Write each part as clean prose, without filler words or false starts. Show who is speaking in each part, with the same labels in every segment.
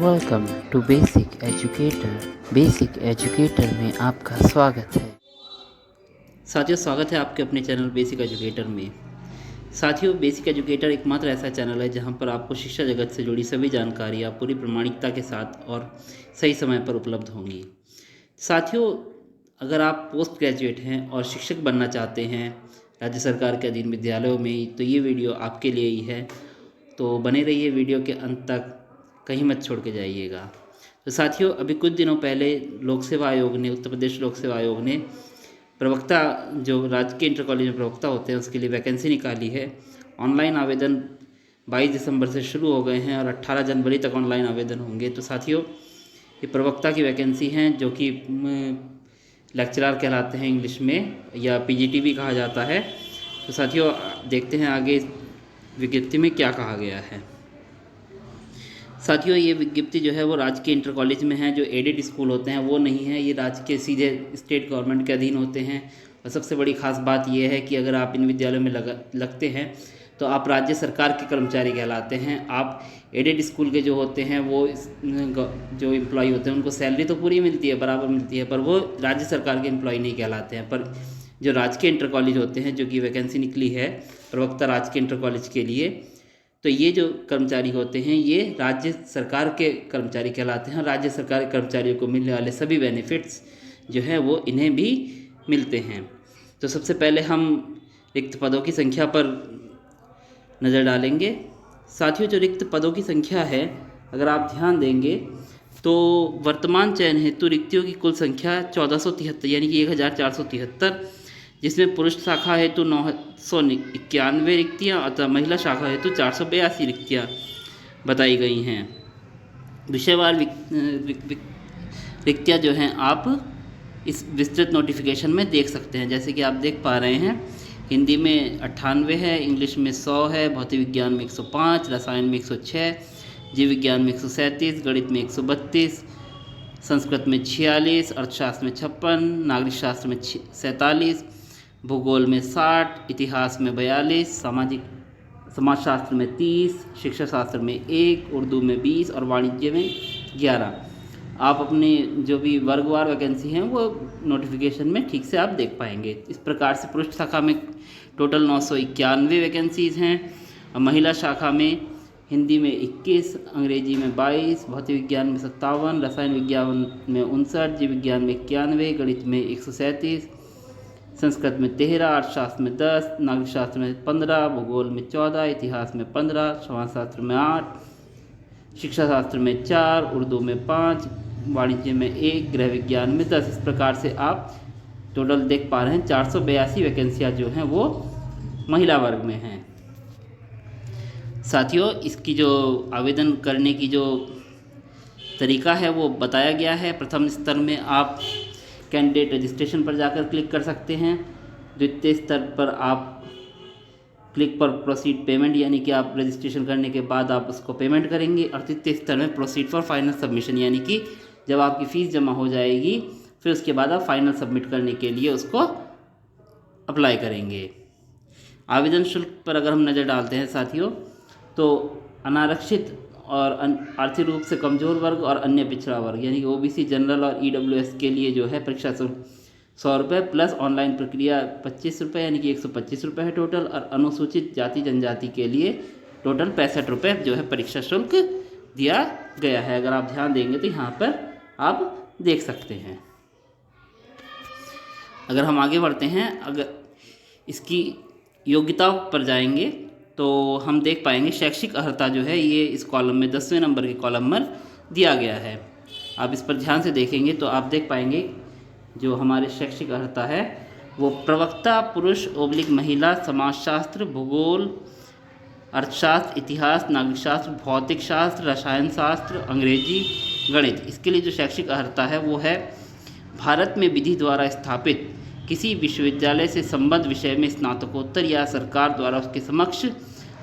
Speaker 1: Welcome to basic educator. Basic educator में आपका स्वागत है।
Speaker 2: साथियों, स्वागत है आपके अपने चैनल बेसिक एजुकेटर में। साथियों, बेसिक एजुकेटर एकमात्र ऐसा चैनल है जहां पर आपको शिक्षा जगत से जुड़ी सभी जानकारियां पूरी प्रामाणिकता के साथ और सही समय पर उपलब्ध होंगी। साथियों, अगर आप पोस्ट ग्रेजुएट हैं और शिक्षक बनना चाहते हैं राज्य सरकार के अधीन विद्यालयों में, तो ये वीडियो आपके लिए ही है। तो बने रहिए वीडियो के अंत तक, कहीं मत छोड़ के जाइएगा। तो साथियों, अभी कुछ दिनों पहले लोक सेवा आयोग ने, उत्तर प्रदेश लोक सेवा आयोग ने प्रवक्ता, जो राजकीय इंटर कॉलेज में प्रवक्ता होते हैं, उसके लिए वैकेंसी निकाली है। ऑनलाइन आवेदन 22 दिसंबर से शुरू हो गए हैं और 18 जनवरी तक ऑनलाइन आवेदन होंगे। तो साथियों, ये प्रवक्ता की वैकेंसी हैं जो कि लेक्चरर कहलाते हैं इंग्लिश में, या पीजीटी भी कहा जाता है। तो साथियों, देखते हैं आगे विज्ञप्ति में क्या कहा गया है। साथियों, ये विज्ञप्ति जो है वो राजकीय इंटर कॉलेज में है। जो एडेड स्कूल होते हैं वो नहीं है, ये राज्य के सीधे स्टेट गवर्नमेंट के अधीन होते हैं। और सबसे बड़ी खास बात ये है कि अगर आप इन विद्यालयों में लगते हैं तो आप राज्य सरकार के कर्मचारी कहलाते हैं। आप एडेड स्कूल के जो होते हैं वो जो एम्प्लॉय होते हैं उनको सैलरी तो पूरी मिलती है, बराबर मिलती है, पर वो राज्य सरकार के एम्प्लॉय नहीं कहलाते हैं। पर जो राजकीय इंटर कॉलेज होते हैं, जो कि वैकेंसी निकली है प्रवक्ता राजकीय इंटर कॉलेज के लिए, तो ये जो कर्मचारी होते हैं ये राज्य सरकार के कर्मचारी कहलाते हैं। राज्य सरकार के कर्मचारियों को मिलने वाले सभी बेनिफिट्स जो हैं वो इन्हें भी मिलते हैं। तो सबसे पहले हम रिक्त पदों की संख्या पर नज़र डालेंगे। साथियों, जो रिक्त पदों की संख्या है, अगर आप ध्यान देंगे तो वर्तमान चयन हेतु रिक्तियों की कुल संख्या 1473 यानी कि 1473, जिसमें पुरुष शाखा हेतु 991 रिक्तियाँ अतः महिला शाखा हेतु 482 रिक्तियाँ बताई गई हैं। विषयवार रिक्तियाँ जो हैं आप इस विस्तृत नोटिफिकेशन में देख सकते हैं। जैसे कि आप देख पा रहे हैं, हिंदी में 98 है, इंग्लिश में 100 है, भौतिक विज्ञान में 105, रसायन में 106, जीव विज्ञान में 137, गणित में 132, संस्कृत में 46, अर्थशास्त्र में 56, नागरिक शास्त्र में 47, भूगोल में 60, इतिहास में 42, समाजशास्त्र में 30, शिक्षा शास्त्र में 1, उर्दू में 20 और वाणिज्य में 11। आप अपने जो भी वर्गवार वैकेंसी हैं वो नोटिफिकेशन में ठीक से आप देख पाएंगे। इस प्रकार से पुरुष शाखा में टोटल 991 वैकेंसीज़ हैं, और महिला शाखा में हिंदी में 21, अंग्रेजी में 22, भौतिक विज्ञान में 57, रसायन विज्ञान में 59, जीव विज्ञान में 91, गणित में 137, संस्कृत में 13, अर्थशास्त्र में 10, नागरिक शास्त्र में 15, भूगोल में 14, इतिहास में 15, समाजशास्त्र में 8, शिक्षा शास्त्र में 4, उर्दू में 5, वाणिज्य में 1, गृह विज्ञान में 10। इस प्रकार से आप टोटल देख पा रहे हैं 482 वैकेंसियाँ जो हैं वो महिला वर्ग में हैं। साथियों, इसकी जो आवेदन करने की जो तरीका है वो बताया गया है। प्रथम स्तर में आप कैंडिडेट रजिस्ट्रेशन पर जाकर क्लिक कर सकते हैं। द्वितीय स्तर पर आप क्लिक पर प्रोसीड पेमेंट, यानी कि आप रजिस्ट्रेशन करने के बाद आप उसको पेमेंट करेंगे। और तृतीय स्तर में प्रोसीड फॉर फाइनल सबमिशन, यानी कि जब आपकी फ़ीस जमा हो जाएगी फिर उसके बाद आप फाइनल सबमिट करने के लिए उसको अप्लाई करेंगे। आवेदन शुल्क पर अगर हम नज़र डालते हैं साथियों, तो अनारक्षित और आर्थिक रूप से कमज़ोर वर्ग और अन्य पिछड़ा वर्ग यानी कि ओबीसी, जनरल और ईडब्ल्यूएस के लिए जो है परीक्षा शुल्क 100 रुपये प्लस ऑनलाइन प्रक्रिया 25 रुपये यानी कि 125 रुपये है टोटल। और अनुसूचित जाति जनजाति के लिए टोटल 65 रुपये जो है परीक्षा शुल्क दिया गया है। अगर आप ध्यान देंगे तो यहाँ पर आप देख सकते हैं। अगर हम आगे बढ़ते हैं, अगर इसकी योग्यता पर जाएंगे तो हम देख पाएंगे शैक्षिक अर्हता जो है ये इस कॉलम में 10वें नंबर के कॉलम पर दिया गया है। आप इस पर ध्यान से देखेंगे तो आप देख पाएंगे जो हमारे शैक्षिक अर्हता है वो प्रवक्ता पुरुष / महिला, समाजशास्त्र, भूगोल, अर्थशास्त्र, इतिहास, नागरिक शास्त्र, भौतिक शास्त्र, रसायन शास्त्र, अंग्रेजी, गणित। इसके लिए जो शैक्षिक अर्हता है वो है भारत में विधि द्वारा स्थापित किसी विश्वविद्यालय से संबद्ध विषय में स्नातकोत्तर या सरकार द्वारा उसके समक्ष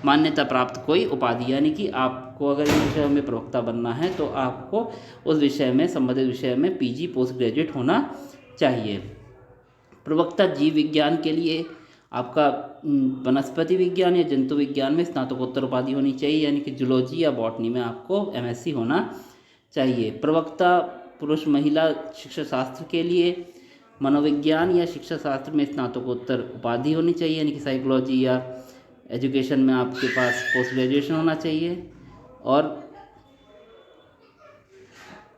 Speaker 2: मान्यता प्राप्त कोई उपाधि, यानी कि आपको अगर इन विषयों में प्रवक्ता बनना है तो आपको उस विषय में, संबंधित विषय में पीजी पोस्ट ग्रेजुएट होना चाहिए। प्रवक्ता जीव विज्ञान के लिए आपका वनस्पति विज्ञान या जंतु विज्ञान में स्नातकोत्तर उपाधि होनी चाहिए, यानी कि जूलॉजी या बॉटनी में आपको एमएससी होना चाहिए। प्रवक्ता पुरुष महिला शिक्षा शास्त्र के लिए मनोविज्ञान या शिक्षा शास्त्र में स्नातकोत्तर उपाधि होनी चाहिए, यानी कि साइकोलॉजी या एजुकेशन में आपके पास पोस्ट ग्रेजुएशन होना चाहिए, और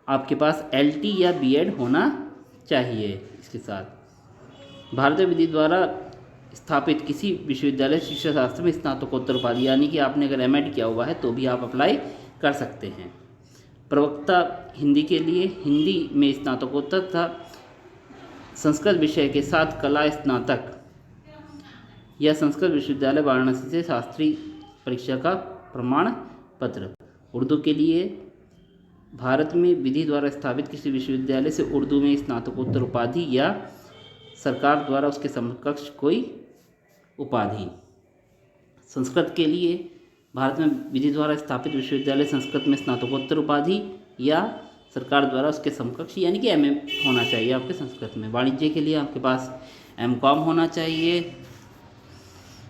Speaker 2: आपके पास LT या B.Ed होना चाहिए। इसके साथ भारतीय विधि द्वारा स्थापित किसी विश्वविद्यालय शिक्षा शास्त्र में स्नातकोत्तर उपाधि, यानी कि आपने अगर M.Ed किया हुआ है तो भी आप अप्लाई कर सकते हैं। प्रवक्ता हिंदी के लिए हिंदी में स्नातकोत्तर तथा संस्कृत विषय के साथ कला स्नातक या संस्कृत विश्वविद्यालय वाराणसी से शास्त्रीय परीक्षा का प्रमाण पत्र। उर्दू के लिए भारत में विधि द्वारा स्थापित किसी विश्वविद्यालय से उर्दू में स्नातकोत्तर उपाधि या सरकार द्वारा उसके समकक्ष कोई उपाधि। संस्कृत के लिए भारत में विधि द्वारा स्थापित विश्वविद्यालय संस्कृत में स्नातकोत्तर उपाधि या सरकार द्वारा उसके समकक्ष, यानी कि MM होना चाहिए आपके संस्कृत में। वाणिज्य के लिए आपके पास M.Com होना चाहिए।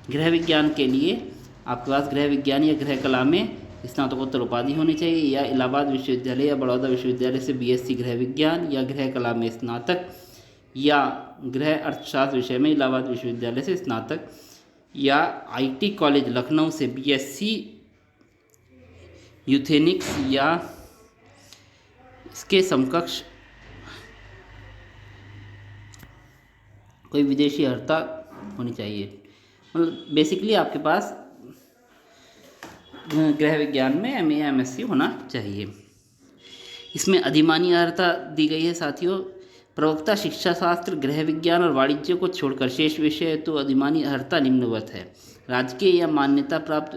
Speaker 2: गृह विज्ञान के लिए आपके पास गृह विज्ञान या गृह कला में स्नातकोत्तर उपाधि होनी चाहिए, या इलाहाबाद विश्वविद्यालय या बड़ौदा विश्वविद्यालय से BSc गृह विज्ञान या गृह कला में स्नातक, या गृह अर्थशास्त्र विषय में इलाहाबाद विश्वविद्यालय से स्नातक, या IT कॉलेज लखनऊ से BSc यूथेनिक्स या इसके समकक्ष कोई विदेशी अर्हता होनी चाहिए। मतलब बेसिकली आपके पास गृह विज्ञान में MA या MSc होना चाहिए। इसमें अधिमानी अर्हता दी गई है साथियों। प्रवक्ता शिक्षा शास्त्र, गृह विज्ञान और वाणिज्य को छोड़कर शेष विषय तो अधिमानी अर्हता निम्नवत है। राजकीय या मान्यता प्राप्त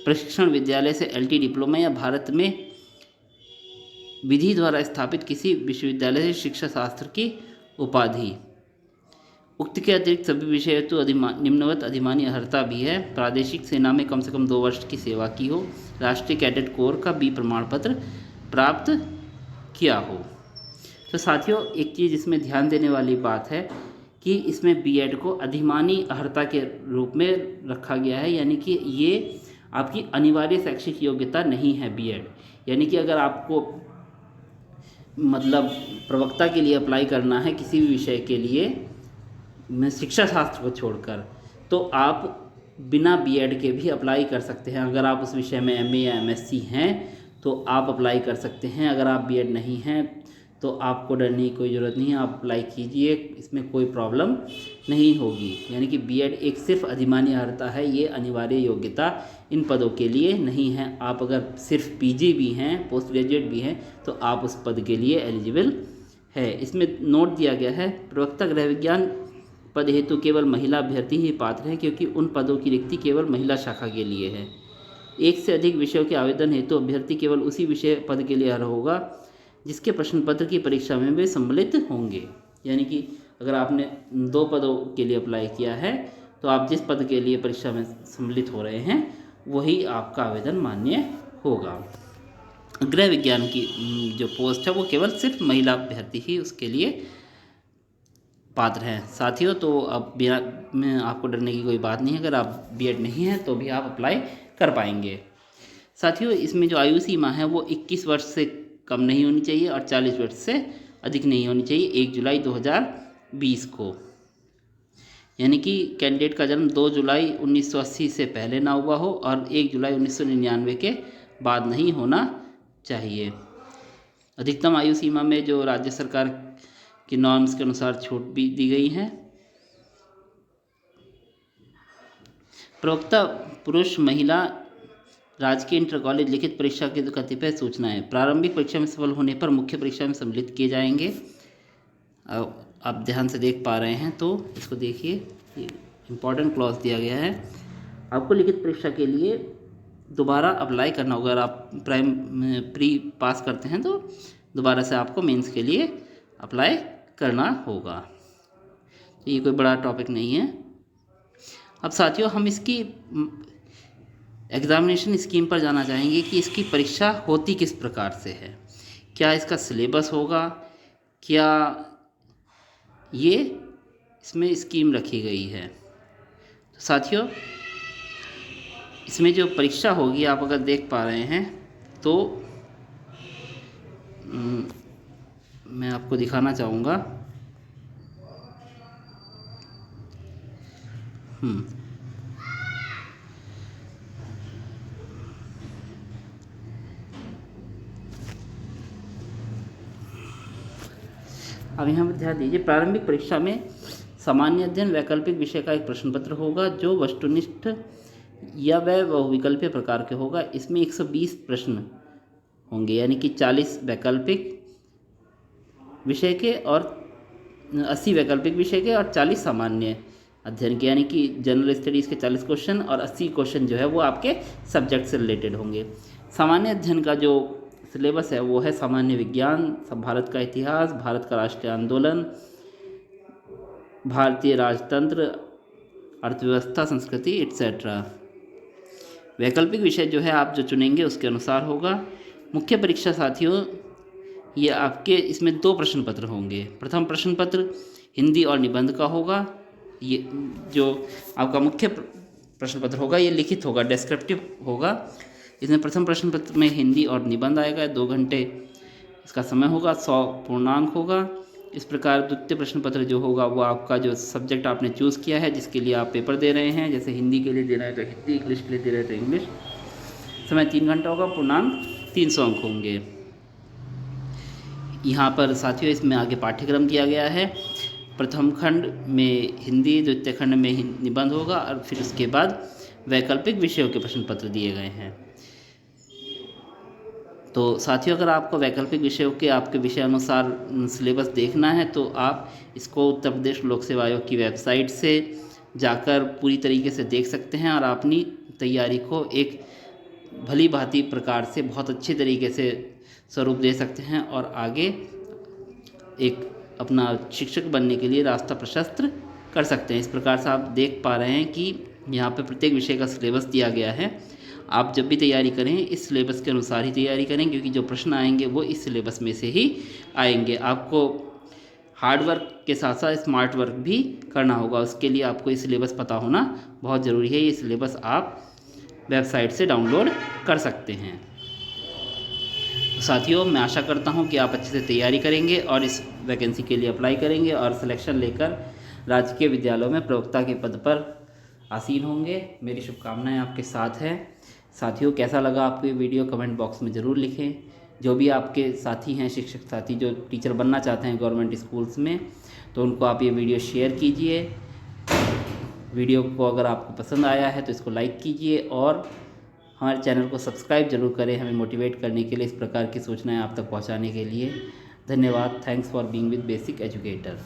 Speaker 2: प्रशिक्षण विद्यालय से LT डिप्लोमा या भारत में विधि द्वारा स्थापित किसी विश्वविद्यालय से शिक्षा शास्त्र की उपाधि। उक्त के अतिरिक्त सभी विषय तो निम्नवत अधिमानी अर्हता भी है। प्रादेशिक सेना में कम से कम 2 वर्ष की सेवा की हो, राष्ट्रीय कैडेट कोर का B प्रमाण पत्र प्राप्त किया हो। तो साथियों एक चीज़ इसमें ध्यान देने वाली बात है कि इसमें B.Ed को अधिमानी अर्हता के रूप में रखा गया है, यानी कि ये आपकी अनिवार्य शैक्षिक योग्यता नहीं है B.Ed। यानी कि अगर आपको मतलब प्रवक्ता के लिए अप्लाई करना है किसी भी विषय के लिए में शिक्षा शास्त्र को छोड़कर, तो आप बिना B.Ed के भी अप्लाई कर सकते हैं। अगर आप उस विषय में MA या MSc हैं तो आप अप्लाई कर सकते हैं। अगर आप B.Ed नहीं हैं तो आपको डरने की कोई ज़रूरत नहीं है, आप अप्लाई कीजिए, इसमें कोई प्रॉब्लम नहीं होगी। यानी कि B.Ed एक सिर्फ अधिमानी अर्हता है, ये अनिवार्य योग्यता इन पदों के लिए नहीं है। आप अगर सिर्फ PG भी हैं, पोस्ट ग्रेजुएट भी हैं, तो आप उस पद के लिए एलिजिबल है। इसमें नोट दिया गया है, प्रवक्ता गृह विज्ञान पद हेतु केवल महिला अभ्यर्थी ही पात्र हैं, क्योंकि उन पदों की रिक्ति केवल महिला शाखा के लिए है। एक से अधिक विषयों के आवेदन हेतु अभ्यर्थी केवल उसी विषय पद के लिए अर्ह होगा जिसके प्रश्न पत्र की परीक्षा में वे सम्मिलित होंगे। यानी कि अगर आपने 2 पदों के लिए अप्लाई किया है तो आप जिस पद के लिए परीक्षा में सम्मिलित हो रहे हैं वही आपका आवेदन मान्य होगा। गृह विज्ञान की जो पोस्ट है वो केवल सिर्फ महिला अभ्यर्थी ही उसके लिए पात्र हैं साथियों। तो अब बिना में आपको डरने की कोई बात नहीं है, अगर आप B.Ed नहीं हैं तो भी आप अप्लाई कर पाएंगे। साथियों इसमें जो आयु सीमा है वो 21 वर्ष से कम नहीं होनी चाहिए और 40 वर्ष से अधिक नहीं होनी चाहिए 1 जुलाई 2020 को। यानी कि कैंडिडेट का जन्म 2 जुलाई 1980 से पहले ना हुआ हो और 1 जुलाई 1999 के बाद नहीं होना चाहिए। अधिकतम आयु सीमा में जो राज्य सरकार की नॉर्म्स के अनुसार छूट भी दी गई है। प्रवक्ता पुरुष महिला राजकीय इंटर कॉलेज लिखित परीक्षा की कतिपय सूचनाएं। प्रारंभिक परीक्षा में सफल होने पर मुख्य परीक्षा में सम्मिलित किए जाएंगे। आप ध्यान से देख पा रहे हैं तो इसको देखिए, इम्पॉर्टेंट क्लॉज दिया गया है। आपको लिखित परीक्षा के लिए दोबारा अप्लाई करना होगा। अगर आप प्री पास करते हैं तो दोबारा से आपको मेंस के लिए अप्लाई करना होगा। तो ये कोई बड़ा टॉपिक नहीं है। अब साथियों हम इसकी एग्ज़ामिनेशन स्कीम पर जाना चाहेंगे कि इसकी परीक्षा होती किस प्रकार से है, क्या इसका सिलेबस होगा, क्या ये इसमें स्कीम रखी गई है। तो साथियों इसमें जो परीक्षा होगी आप अगर देख पा रहे हैं तो मैं आपको दिखाना चाहूँगा। अब यहाँ पर ध्यान दीजिए, प्रारंभिक परीक्षा में सामान्य अध्ययन वैकल्पिक विषय का एक प्रश्न पत्र होगा जो वस्तुनिष्ठ या वह बहुविकल्पीय प्रकार के होगा। इसमें 120 प्रश्न होंगे, यानी कि 40 वैकल्पिक विषय के और 80 वैकल्पिक विषय के और 40 सामान्य अध्ययन के, यानी कि जनरल स्टडीज़ के 40 क्वेश्चन और 80 क्वेश्चन जो है वो आपके सब्जेक्ट से रिलेटेड होंगे। सामान्य अध्ययन का जो सिलेबस है वो है सामान्य विज्ञान, भारत का इतिहास, भारत का राष्ट्रीय आंदोलन, भारतीय राजतंत्र, अर्थव्यवस्था, संस्कृति एट्सेट्रा। वैकल्पिक विषय जो है आप जो चुनेंगे उसके अनुसार होगा। मुख्य परीक्षा साथियों, ये आपके इसमें 2 प्रश्न पत्र होंगे। प्रथम प्रश्न पत्र हिंदी और निबंध का होगा। ये जो आपका मुख्य प्रश्न पत्र होगा ये लिखित होगा, डिस्क्रिप्टिव होगा। इसमें प्रथम प्रश्न पत्र में हिंदी और निबंध आएगा, 2 घंटे इसका समय होगा, 100 पूर्णांक होगा। इस प्रकार द्वितीय प्रश्न पत्र जो होगा वो आपका जो सब्जेक्ट आपने चूज़ किया है, जिसके लिए आप पेपर दे रहे हैं, जैसे हिंदी के लिए दे रहे हैं तो हिंदी, इंग्लिश के लिए दे रहे हैं तो इंग्लिश, समय 3 घंटा होगा, पूर्णांक 300 अंक होंगे। यहाँ पर साथियों इसमें आगे पाठ्यक्रम दिया गया है। प्रथम खंड में हिंदी, द्वितीय खंड में निबंध होगा और फिर उसके बाद वैकल्पिक विषयों के प्रश्न पत्र दिए गए हैं। तो साथियों, अगर आपको वैकल्पिक विषयों के आपके विषय अनुसार सिलेबस देखना है तो आप इसको उत्तर प्रदेश लोक सेवा आयोग की वेबसाइट से जाकर पूरी तरीके से देख सकते हैं और अपनी तैयारी को एक भली भांति प्रकार से बहुत अच्छे तरीके से स्वरूप दे सकते हैं और आगे एक अपना शिक्षक बनने के लिए रास्ता प्रशस्त कर सकते हैं। इस प्रकार से आप देख पा रहे हैं कि यहाँ पे प्रत्येक विषय का सिलेबस दिया गया है। आप जब भी तैयारी करें इस सिलेबस के अनुसार ही तैयारी करें, क्योंकि जो प्रश्न आएंगे वो इस सिलेबस में से ही आएंगे। आपको हार्ड वर्क के साथ साथ स्मार्ट वर्क भी करना होगा, उसके लिए आपको ये सिलेबस पता होना बहुत ज़रूरी है। ये सिलेबस आप वेबसाइट से डाउनलोड कर सकते हैं। तो साथियों, मैं आशा करता हूँ कि आप अच्छे से तैयारी करेंगे और इस वैकेंसी के लिए अप्लाई करेंगे और सिलेक्शन लेकर राजकीय विद्यालयों में प्रवक्ता के पद पर आसीन होंगे। मेरी शुभकामनाएं आपके साथ है। साथियों, कैसा लगा आपको ये वीडियो कमेंट बॉक्स में ज़रूर लिखें। जो भी आपके साथी हैं, शिक्षक साथी जो टीचर बनना चाहते हैं गवर्नमेंट स्कूल्स में, तो उनको आप ये वीडियो शेयर कीजिए। वीडियो को अगर आपको पसंद आया है तो इसको लाइक कीजिए और हमारे चैनल को सब्सक्राइब जरूर करें, हमें मोटिवेट करने के लिए, इस प्रकार की सूचनाएं आप तक पहुंचाने के लिए। धन्यवाद। Thanks for being with basic educator.